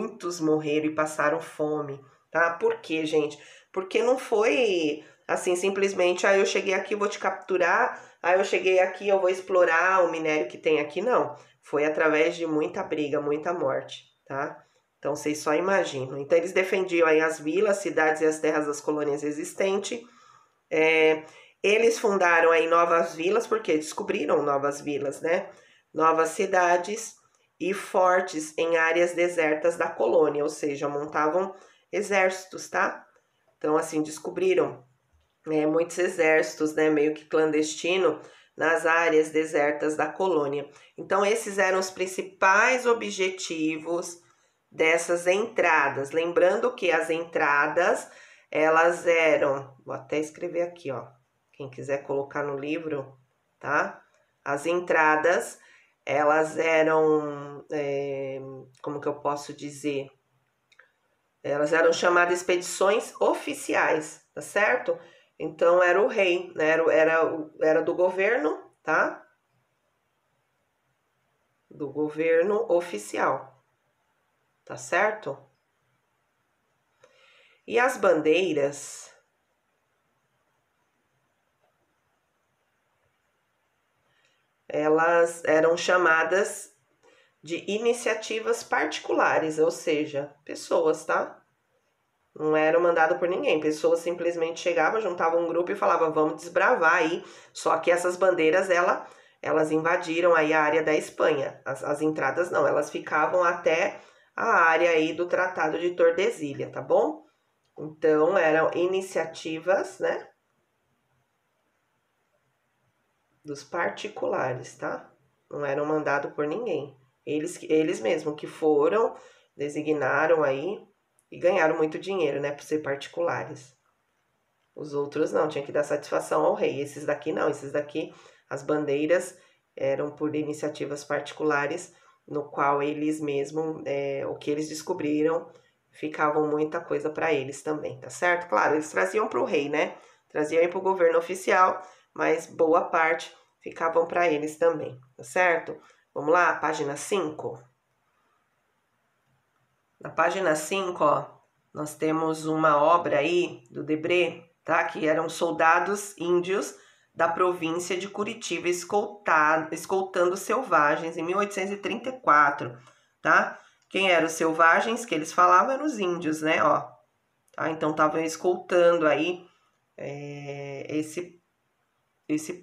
muitos morreram e passaram fome, tá? Por quê, gente? Porque não foi assim, simplesmente, eu cheguei aqui, vou te capturar, eu cheguei aqui, eu vou explorar o minério que tem aqui, não. Foi através de muita briga, muita morte, tá? Então, vocês só imaginam. Então, eles defendiam aí as vilas, cidades e as terras das colônias existentes. Eles fundaram aí novas vilas, porque descobriram novas vilas, né? Novas cidades e fortes em áreas desertas da colônia, ou seja, montavam exércitos, tá? Então, assim, descobriram muitos exércitos, né, meio que clandestino, nas áreas desertas da colônia. Então, esses eram os principais objetivos dessas entradas. Lembrando que as entradas, elas eram... Vou até escrever aqui, ó. Quem quiser colocar no livro, tá? As entradas, elas eram... como que eu posso dizer? Elas eram chamadas expedições oficiais, tá certo? Então, era o rei, né? Era do governo, tá? Do governo oficial, tá certo? E as bandeiras, elas eram chamadas de iniciativas particulares, ou seja, pessoas, tá? Não era mandado por ninguém. Pessoas simplesmente chegavam, juntavam um grupo e falavam, vamos desbravar aí. Só que essas bandeiras, elas invadiram aí a área da Espanha. As entradas não, elas ficavam até a área aí do Tratado de Tordesilhas, tá bom? Então, eram iniciativas, né? Dos particulares, tá? Não eram mandados por ninguém. Eles mesmos que foram, designaram aí e ganharam muito dinheiro, né, por ser particulares. Os outros não, tinha que dar satisfação ao rei. Esses daqui não, esses daqui, as bandeiras eram por iniciativas particulares, no qual eles mesmos, o que eles descobriram, ficavam muita coisa para eles também, tá certo? Claro, eles traziam para o rei, né? Traziam aí para o governo oficial, mas boa parte ficavam para eles também, tá certo? Vamos lá, página 5. Na página 5, ó, nós temos uma obra aí do Debré, tá? Que eram soldados índios da província de Curitiba escoltando selvagens em 1834, tá? Quem eram os selvagens que eles falavam eram os índios, né? Ó, tá? Então estavam escoltando aí esse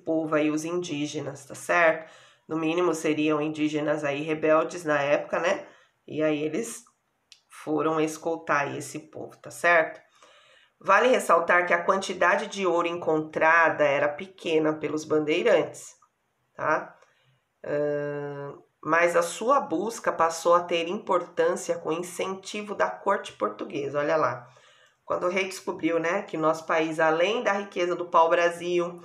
povo aí, os indígenas, tá certo? No mínimo seriam indígenas aí rebeldes na época, né? E aí eles foram escoltar esse povo, tá certo? Vale ressaltar que a quantidade de ouro encontrada era pequena pelos bandeirantes, tá? Mas a sua busca passou a ter importância com o incentivo da corte portuguesa, olha lá. Quando o rei descobriu, né, que nosso país, além da riqueza do pau-brasil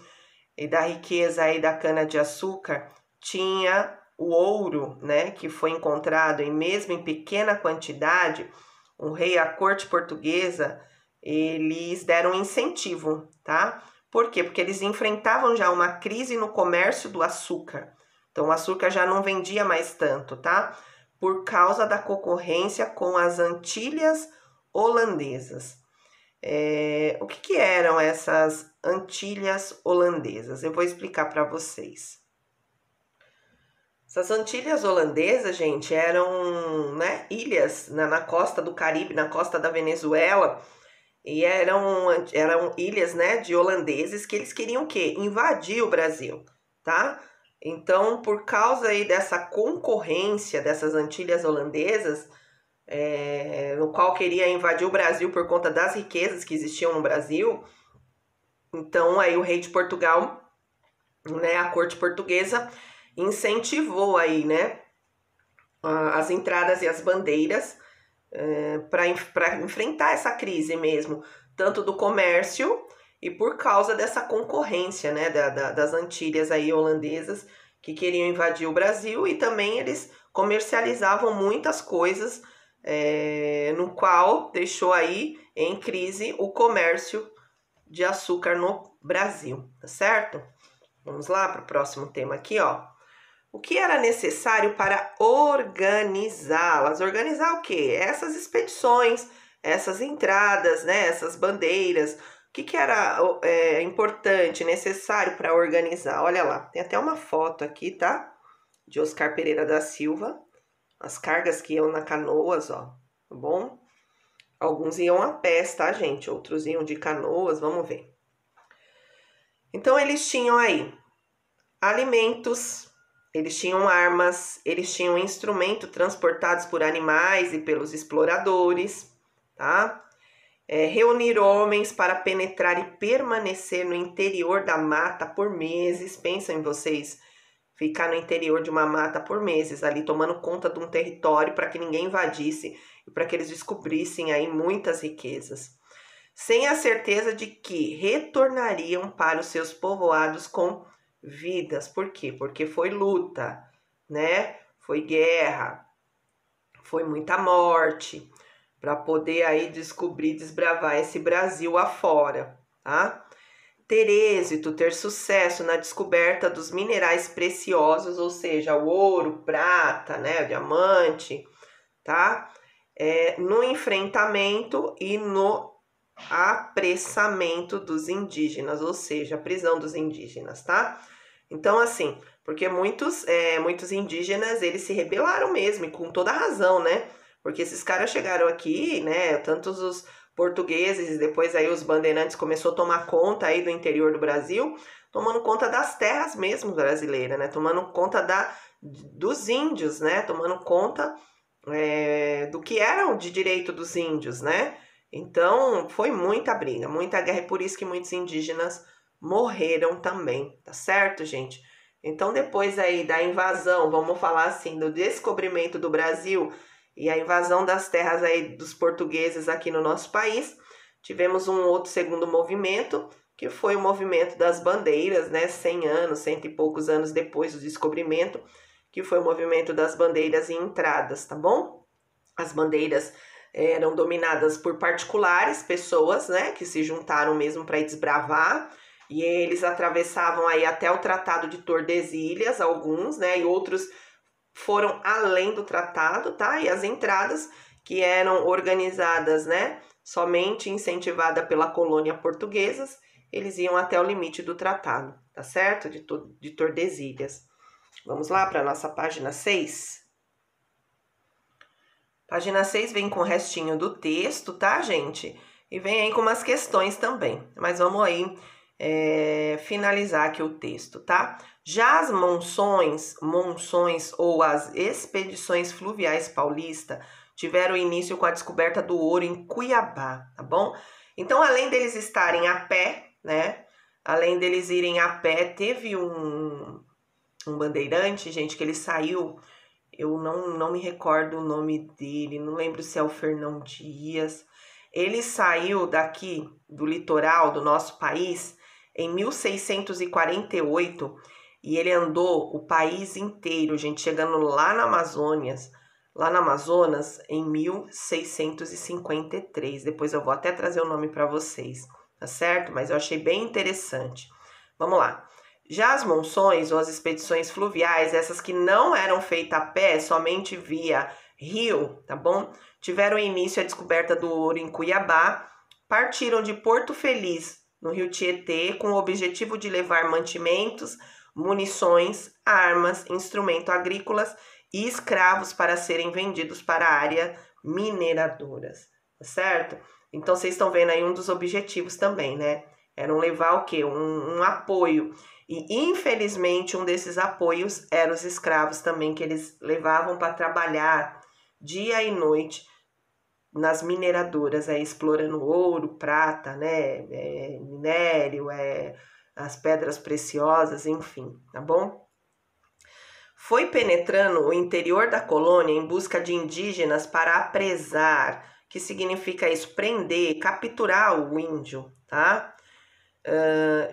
e da riqueza aí da cana-de-açúcar, tinha o ouro, né, que foi encontrado e mesmo em pequena quantidade, o rei e a corte portuguesa, eles deram um incentivo, tá? Por quê? Porque eles enfrentavam já uma crise no comércio do açúcar. Então, o açúcar já não vendia mais tanto, tá? Por causa da concorrência com as Antilhas holandesas. O que eram essas Antilhas holandesas? Eu vou explicar para vocês. Essas Antilhas holandesas, gente, eram, né, ilhas na costa do Caribe, na costa da Venezuela, e eram ilhas, né, de holandeses que eles queriam o quê? Invadir o Brasil, tá? Então, por causa aí dessa concorrência dessas Antilhas holandesas, no qual queria invadir o Brasil por conta das riquezas que existiam no Brasil, então aí o rei de Portugal, né, a corte portuguesa, incentivou aí, né, as entradas e as bandeiras para enfrentar essa crise mesmo, tanto do comércio e por causa dessa concorrência, né, das Antilhas aí holandesas que queriam invadir o Brasil, e também eles comercializavam muitas coisas, no qual deixou aí em crise o comércio de açúcar no Brasil, tá certo? Vamos lá para o próximo tema aqui, ó. O que era necessário para organizá-las? Organizar o quê? Essas expedições, essas entradas, né? Essas bandeiras. O que era importante, necessário para organizar? Olha lá, tem até uma foto aqui, tá? De Oscar Pereira da Silva. As cargas que iam na canoas, ó, tá bom? Alguns iam a pés, tá, gente? Outros iam de canoas, vamos ver. Então, eles tinham aí alimentos, eles tinham armas, eles tinham instrumento transportados por animais e pelos exploradores, tá? Reunir homens para penetrar e permanecer no interior da mata por meses. Pensam em vocês ficar no interior de uma mata por meses, ali tomando conta de um território para que ninguém invadisse e para que eles descobrissem aí muitas riquezas, sem a certeza de que retornariam para os seus povoados com vidas. Por quê? Porque foi luta, né? Foi guerra, foi muita morte, para poder aí descobrir, desbravar esse Brasil afora, tá? Ter êxito, ter sucesso na descoberta dos minerais preciosos, ou seja, o ouro, prata, né, o diamante, tá? No enfrentamento e no apressamento dos indígenas, ou seja, a prisão dos indígenas, tá? Então, assim, porque muitos indígenas, eles se rebelaram mesmo, e com toda razão, né? Porque esses caras chegaram aqui, né, tantos os portugueses e depois aí os bandeirantes começou a tomar conta aí do interior do Brasil, tomando conta das terras mesmo brasileiras, né? Tomando conta dos índios, né? Tomando conta do que eram de direito dos índios, né? Então, foi muita briga, muita guerra, e por isso que muitos indígenas morreram também, tá certo, gente? Então, depois aí da invasão, vamos falar assim, do descobrimento do Brasil e a invasão das terras aí dos portugueses aqui no nosso país, tivemos um outro segundo movimento, que foi o movimento das bandeiras, né? 100 anos, 100 e poucos anos depois do descobrimento, que foi o movimento das bandeiras e entradas, tá bom? As bandeiras eram dominadas por particulares, pessoas, né, que se juntaram mesmo para desbravar, e eles atravessavam aí até o Tratado de Tordesilhas, alguns, né, e outros foram além do tratado, tá? E as entradas, que eram organizadas, né, somente incentivada pela colônia portuguesa, eles iam até o limite do tratado, tá certo? De Tordesilhas. Vamos lá para a nossa página 6. Página 6 vem com o restinho do texto, tá, gente? E vem aí com umas questões também. Mas vamos aí finalizar aqui o texto, tá? Já as monções ou as expedições fluviais paulistas tiveram início com a descoberta do ouro em Cuiabá, tá bom? Então, além deles estarem a pé, né? Além deles irem a pé, teve um bandeirante, gente, que ele saiu, eu não me recordo o nome dele, não lembro se é o Fernão Dias. Ele saiu daqui do litoral do nosso país em 1648 e ele andou o país inteiro, gente, chegando lá na Amazonas em 1653. Depois eu vou até trazer o nome para vocês, tá certo? Mas eu achei bem interessante. Vamos lá. Já as monções ou as expedições fluviais, essas que não eram feitas a pé, somente via rio, tá bom? Tiveram início a descoberta do ouro em Cuiabá, partiram de Porto Feliz, no rio Tietê, com o objetivo de levar mantimentos, munições, armas, instrumentos agrícolas e escravos para serem vendidos para a área mineradoras, tá certo? Então, vocês estão vendo aí um dos objetivos também, né? Eram levar o quê? Um apoio. E, infelizmente, um desses apoios eram os escravos também, que eles levavam para trabalhar dia e noite nas mineradoras, aí, explorando ouro, prata, né, minério, as pedras preciosas, enfim, tá bom? Foi penetrando o interior da colônia em busca de indígenas para apresar, que significa isso, prender, capturar o índio, tá?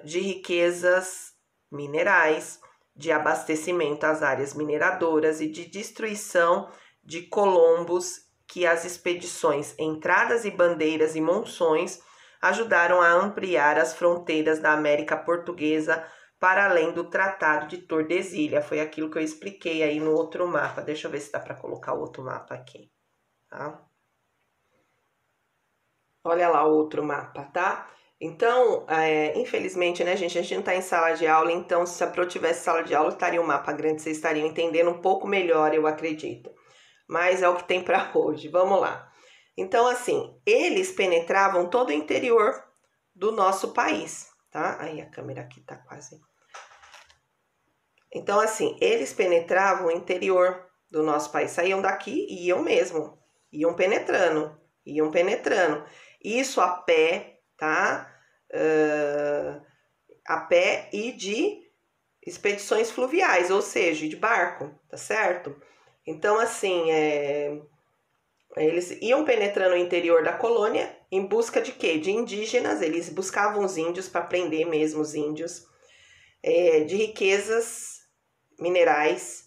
De riquezas minerais, de abastecimento às áreas mineradoras e de destruição de colombos, que as expedições Entradas e Bandeiras e Monções ajudaram a ampliar as fronteiras da América Portuguesa para além do Tratado de Tordesilha. Foi aquilo que eu expliquei aí no outro mapa. Deixa eu ver se dá para colocar o outro mapa aqui, tá? Olha lá o outro mapa, tá? Então, infelizmente, né, gente, a gente não tá em sala de aula, então se a Pro tivesse sala de aula, estaria um mapa grande, vocês estariam entendendo um pouco melhor, eu acredito. Mas é o que tem para hoje, vamos lá. Então, assim, eles penetravam todo o interior do nosso país, tá? Aí a câmera aqui tá quase... Então, assim, eles penetravam o interior do nosso país, saíam daqui e iam mesmo, iam penetrando. Isso a pé, tá? A pé e de expedições fluviais, ou seja, de barco, tá certo? Então, assim, eles iam penetrando o interior da colônia em busca de quê? De indígenas, eles buscavam os índios para prender mesmo os índios, de riquezas minerais,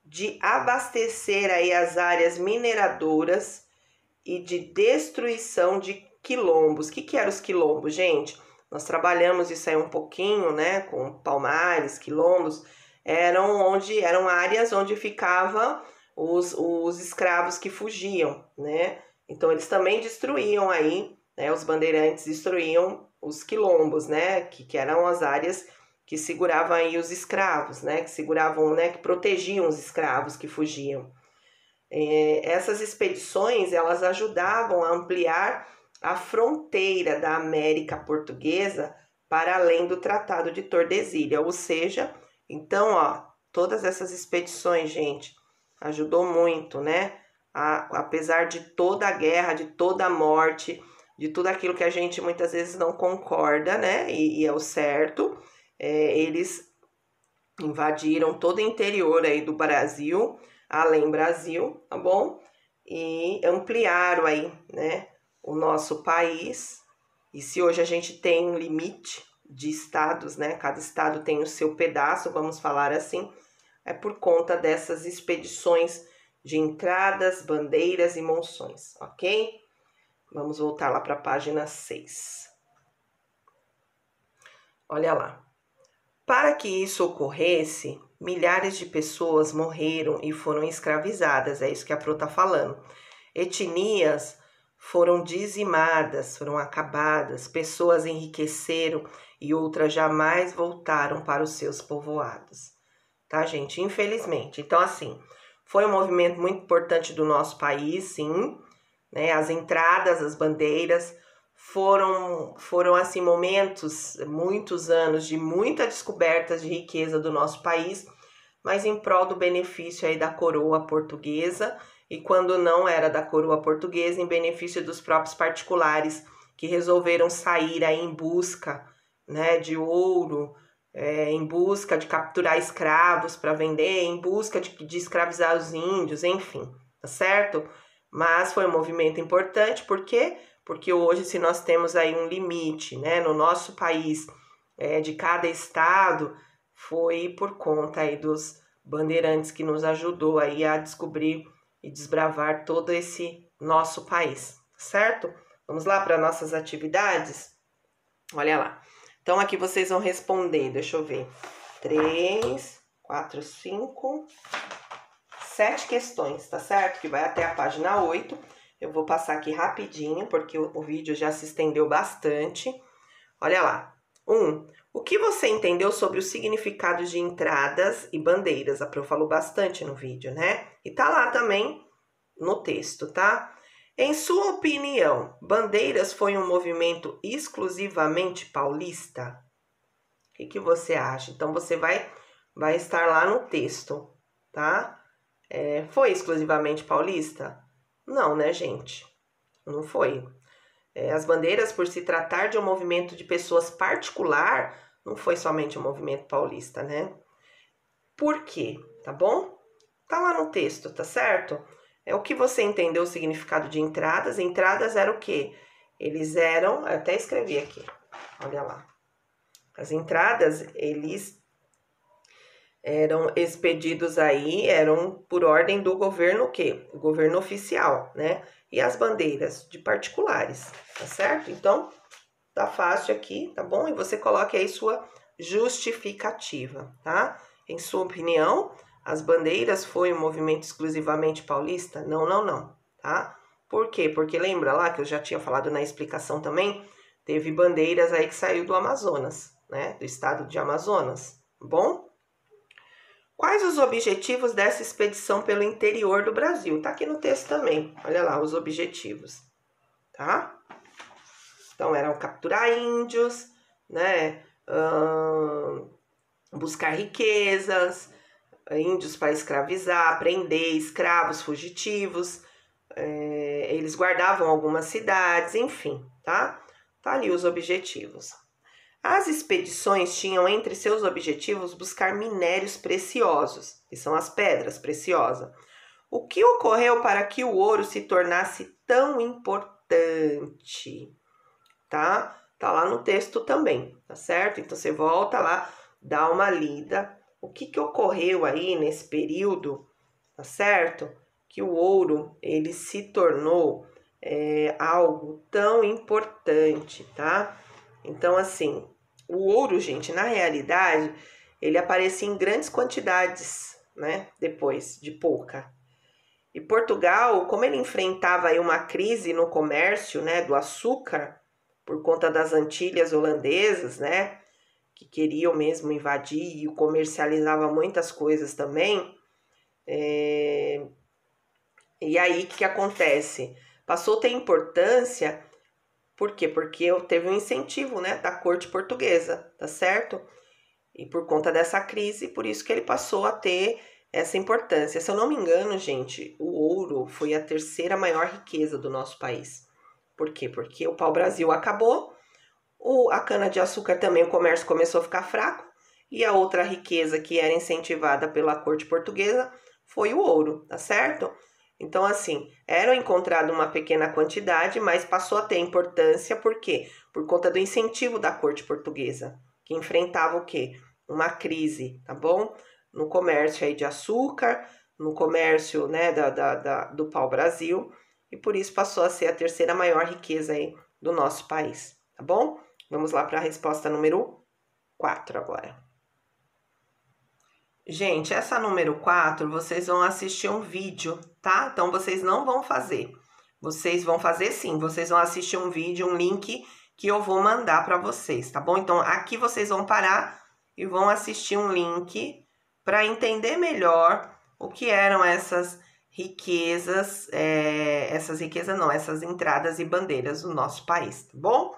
de abastecer aí as áreas mineradoras e de destruição de quilombos. O que eram os quilombos, gente? Nós trabalhamos isso aí um pouquinho, né, com Palmares, quilombos, eram áreas onde ficavam os escravos que fugiam, né? Então eles também destruíam aí, né, os bandeirantes destruíam os quilombos, né, que eram as áreas que seguravam aí os escravos, né, que seguravam, né, que protegiam os escravos que fugiam. Essas expedições, elas ajudavam a ampliar a fronteira da América Portuguesa para além do Tratado de Tordesilha, ou seja, então, ó, todas essas expedições, gente, ajudou muito, né, apesar de toda a guerra, de toda a morte, de tudo aquilo que a gente muitas vezes não concorda, né, e é o certo, eles invadiram todo o interior aí do Brasil, além Brasil, tá bom? E ampliaram aí, né, o nosso país. E se hoje a gente tem um limite de estados, né, cada estado tem o seu pedaço, vamos falar assim, é por conta dessas expedições de entradas, bandeiras e monções, ok? Vamos voltar lá para a página 6. Olha lá. Para que isso ocorresse, milhares de pessoas morreram e foram escravizadas, é isso que a Pro está falando. Etnias foram dizimadas, foram acabadas, pessoas enriqueceram e outras jamais voltaram para os seus povoados. Tá, gente? Infelizmente. Então, assim, foi um movimento muito importante do nosso país, sim, né? As entradas, as bandeiras... Foram assim momentos, muitos anos de muita descoberta de riqueza do nosso país, mas em prol do benefício aí da coroa portuguesa, e quando não era da coroa portuguesa, em benefício dos próprios particulares que resolveram sair aí em busca, né, de ouro, em busca de capturar escravos para vender, em busca de escravizar os índios, enfim, tá certo? Mas foi um movimento importante, porque hoje, se nós temos aí um limite, né, no nosso país, de cada estado, foi por conta aí dos bandeirantes que nos ajudou aí a descobrir e desbravar todo esse nosso país, certo? Vamos lá para nossas atividades? Olha lá. Então, aqui vocês vão responder, deixa eu ver, 3, 4, 5, 7 questões, tá certo? Que vai até a página 8. Eu vou passar aqui rapidinho, porque o vídeo já se estendeu bastante. Olha lá. 1. O que você entendeu sobre os significados de entradas e bandeiras? A Pro falou bastante no vídeo, né? E tá lá também no texto, tá? Em sua opinião, bandeiras foi um movimento exclusivamente paulista? O que você acha? Então, você vai estar lá no texto, tá? Foi exclusivamente paulista? Não, né, gente? Não foi. As bandeiras, por se tratar de um movimento de pessoas particular, não foi somente um movimento paulista, né? Por quê? Tá bom? Tá lá no texto, tá certo? O que você entendeu o significado de entradas? Entradas era o quê? Eles eram, eu até escrevi aqui, olha lá. As entradas, eles eram expedidos aí, eram por ordem do governo o quê? O governo oficial, né? E as bandeiras de particulares, tá certo? Então, tá fácil aqui, tá bom? E você coloque aí sua justificativa, tá? Em sua opinião, as bandeiras foi um movimento exclusivamente paulista? Não, não, não, tá? Por quê? Porque lembra lá que eu já tinha falado na explicação também, teve bandeiras aí que saiu do Amazonas, né? Do estado de Amazonas, bom? Quais os objetivos dessa expedição pelo interior do Brasil? Tá aqui no texto também, olha lá os objetivos, tá? Então, eram capturar índios, né? Buscar riquezas, índios para escravizar, prender escravos fugitivos, eles guardavam algumas cidades, enfim, tá? Tá ali os objetivos. As expedições tinham entre seus objetivos buscar minérios preciosos, que são as pedras preciosas. O que ocorreu para que o ouro se tornasse tão importante? Tá? Tá lá no texto também, tá certo? Então você volta lá, dá uma lida. O que ocorreu aí nesse período, tá certo? Que o ouro, ele se tornou algo tão importante, tá? Então, assim, o ouro, gente, na realidade, ele aparecia em grandes quantidades, né? Depois de pouca. E Portugal, como ele enfrentava aí uma crise no comércio, né, do açúcar, por conta das Antilhas holandesas, né, que queriam mesmo invadir e comercializava muitas coisas também. E aí, o que acontece? Passou a ter importância, por quê? Porque teve um incentivo, né, da corte portuguesa, tá certo? E por conta dessa crise, por isso que ele passou a ter essa importância. Se eu não me engano, gente, o ouro foi a terceira maior riqueza do nosso país. Por quê? Porque o pau-brasil acabou, a cana-de-açúcar também, o comércio começou a ficar fraco, e a outra riqueza que era incentivada pela corte portuguesa foi o ouro, tá certo? Então, assim, era encontrado uma pequena quantidade, mas passou a ter importância, por quê? Por conta do incentivo da corte portuguesa, que enfrentava o quê? Uma crise, tá bom? No comércio aí de açúcar, no comércio, né, do pau-brasil, e por isso passou a ser a terceira maior riqueza aí do nosso país, tá bom? Vamos lá para a resposta número 4 agora. Gente, essa número 4, vocês vão assistir um vídeo, tá? Então, vocês não vão fazer. Vocês vão fazer sim, vocês vão assistir um vídeo, um link que eu vou mandar para vocês, tá bom? Então, aqui vocês vão parar e vão assistir um link para entender melhor o que eram essas riquezas, essas entradas e bandeiras do nosso país, tá bom?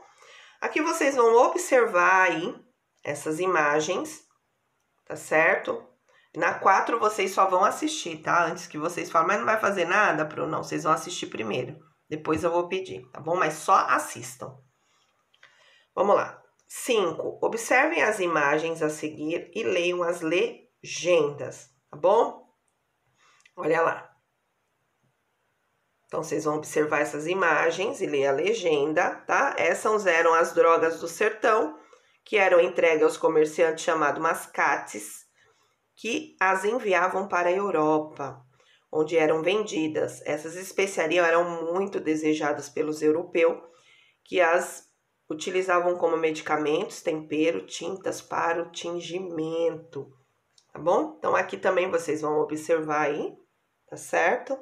Aqui vocês vão observar aí essas imagens, tá certo? Na 4 vocês só vão assistir, tá? Antes que vocês falem, mas não vai fazer nada, Pro? Não, vocês vão assistir primeiro. Depois eu vou pedir, tá bom? Mas só assistam. Vamos lá. 5. Observem as imagens a seguir e leiam as legendas, tá bom? Olha lá. Então, vocês vão observar essas imagens e ler a legenda, tá? Essas eram as drogas do sertão, que eram entregues aos comerciantes chamados mascates, que as enviavam para a Europa, onde eram vendidas. Essas especiarias eram muito desejadas pelos europeus, que as utilizavam como medicamentos, tempero, tintas para o tingimento, tá bom? Então, aqui também vocês vão observar aí, tá certo?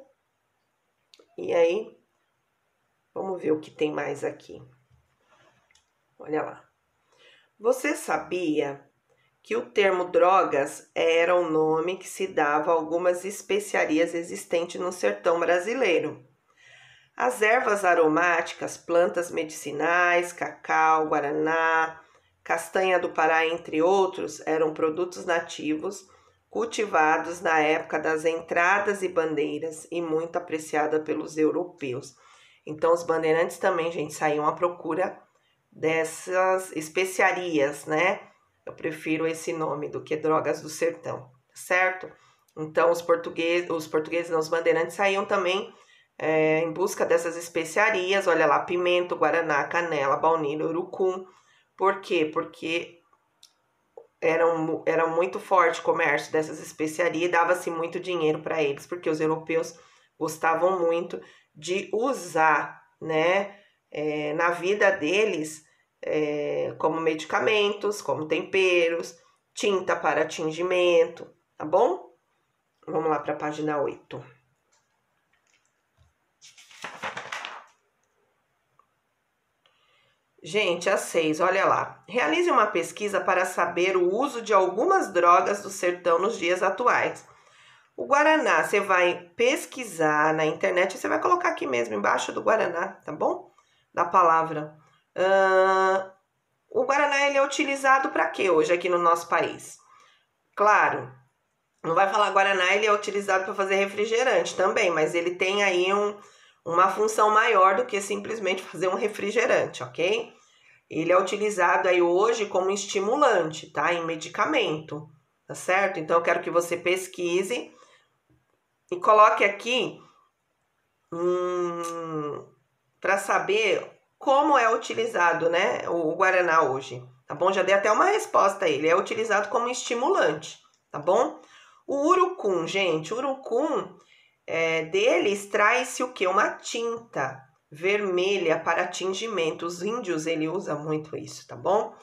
E aí, vamos ver o que tem mais aqui. Olha lá. Você sabia que o termo drogas era o nome que se dava a algumas especiarias existentes no sertão brasileiro? As ervas aromáticas, plantas medicinais, cacau, guaraná, castanha do Pará, entre outros, eram produtos nativos cultivados na época das entradas e bandeiras e muito apreciada pelos europeus. Então, os bandeirantes também, gente, saíam à procura dessas especiarias, né? Eu prefiro esse nome do que drogas do sertão, certo? Então, os portugueses, não, os bandeirantes saíam também em busca dessas especiarias. Olha lá, pimenta, guaraná, canela, baunilha, urucum. Por quê? Porque era muito forte o comércio dessas especiarias e dava-se muito dinheiro para eles, porque os europeus gostavam muito de usar, né, na vida deles, como medicamentos, como temperos, tinta para tingimento, tá bom? Vamos lá para a página 8. Gente, a 6, olha lá. Realize uma pesquisa para saber o uso de algumas drogas do sertão nos dias atuais. O Guaraná, você vai pesquisar na internet, você vai colocar aqui mesmo, embaixo do Guaraná, tá bom? Da palavra. O Guaraná, ele é utilizado para quê hoje aqui no nosso país? Claro, não vai falar Guaraná, ele é utilizado para fazer refrigerante também, mas ele tem aí uma função maior do que simplesmente fazer um refrigerante, ok? Ele é utilizado aí hoje como estimulante, tá? Em medicamento, tá certo? Então, eu quero que você pesquise e coloque aqui para saber como é utilizado, né, o Guaraná hoje, tá bom? Já dei até uma resposta aí, ele é utilizado como estimulante, tá bom? O urucum, gente, o urucum, dele extrai-se o quê? Uma tinta vermelha para tingimento. Os índios, ele usa muito isso, tá bom?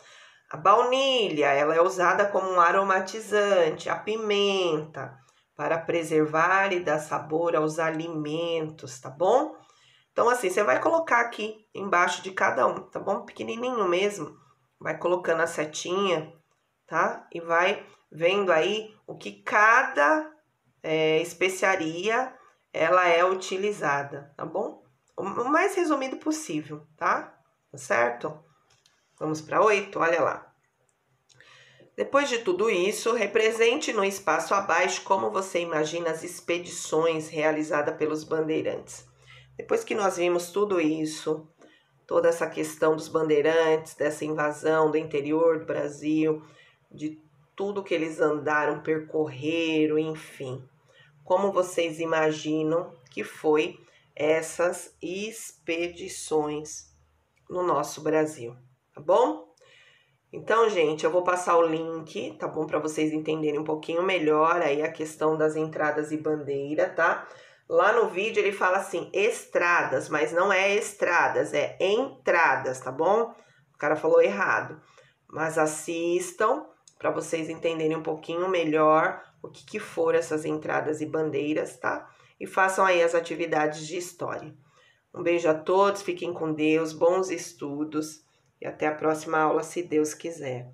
A baunilha, ela é usada como um aromatizante. A pimenta, para preservar e dar sabor aos alimentos, tá bom? Então, assim, você vai colocar aqui embaixo de cada um, tá bom? Pequenininho mesmo. Vai colocando a setinha, tá? E vai vendo aí o que cada especiaria ela é utilizada, tá bom? O mais resumido possível, tá? Tá certo? Vamos para 8, olha lá. Depois de tudo isso, represente no espaço abaixo como você imagina as expedições realizadas pelos bandeirantes. Depois que nós vimos tudo isso, toda essa questão dos bandeirantes, dessa invasão do interior do Brasil, de tudo que eles andaram, percorreram, enfim. Como vocês imaginam que foi essas expedições no nosso Brasil, tá bom? Então, gente, eu vou passar o link, tá bom? Para vocês entenderem um pouquinho melhor aí a questão das entradas e bandeira, tá? Lá no vídeo ele fala assim, estradas, mas não é estradas, é entradas, tá bom? O cara falou errado. Mas assistam para vocês entenderem um pouquinho melhor o que foram essas entradas e bandeiras, tá? E façam aí as atividades de história. Um beijo a todos, fiquem com Deus, bons estudos e até a próxima aula, se Deus quiser.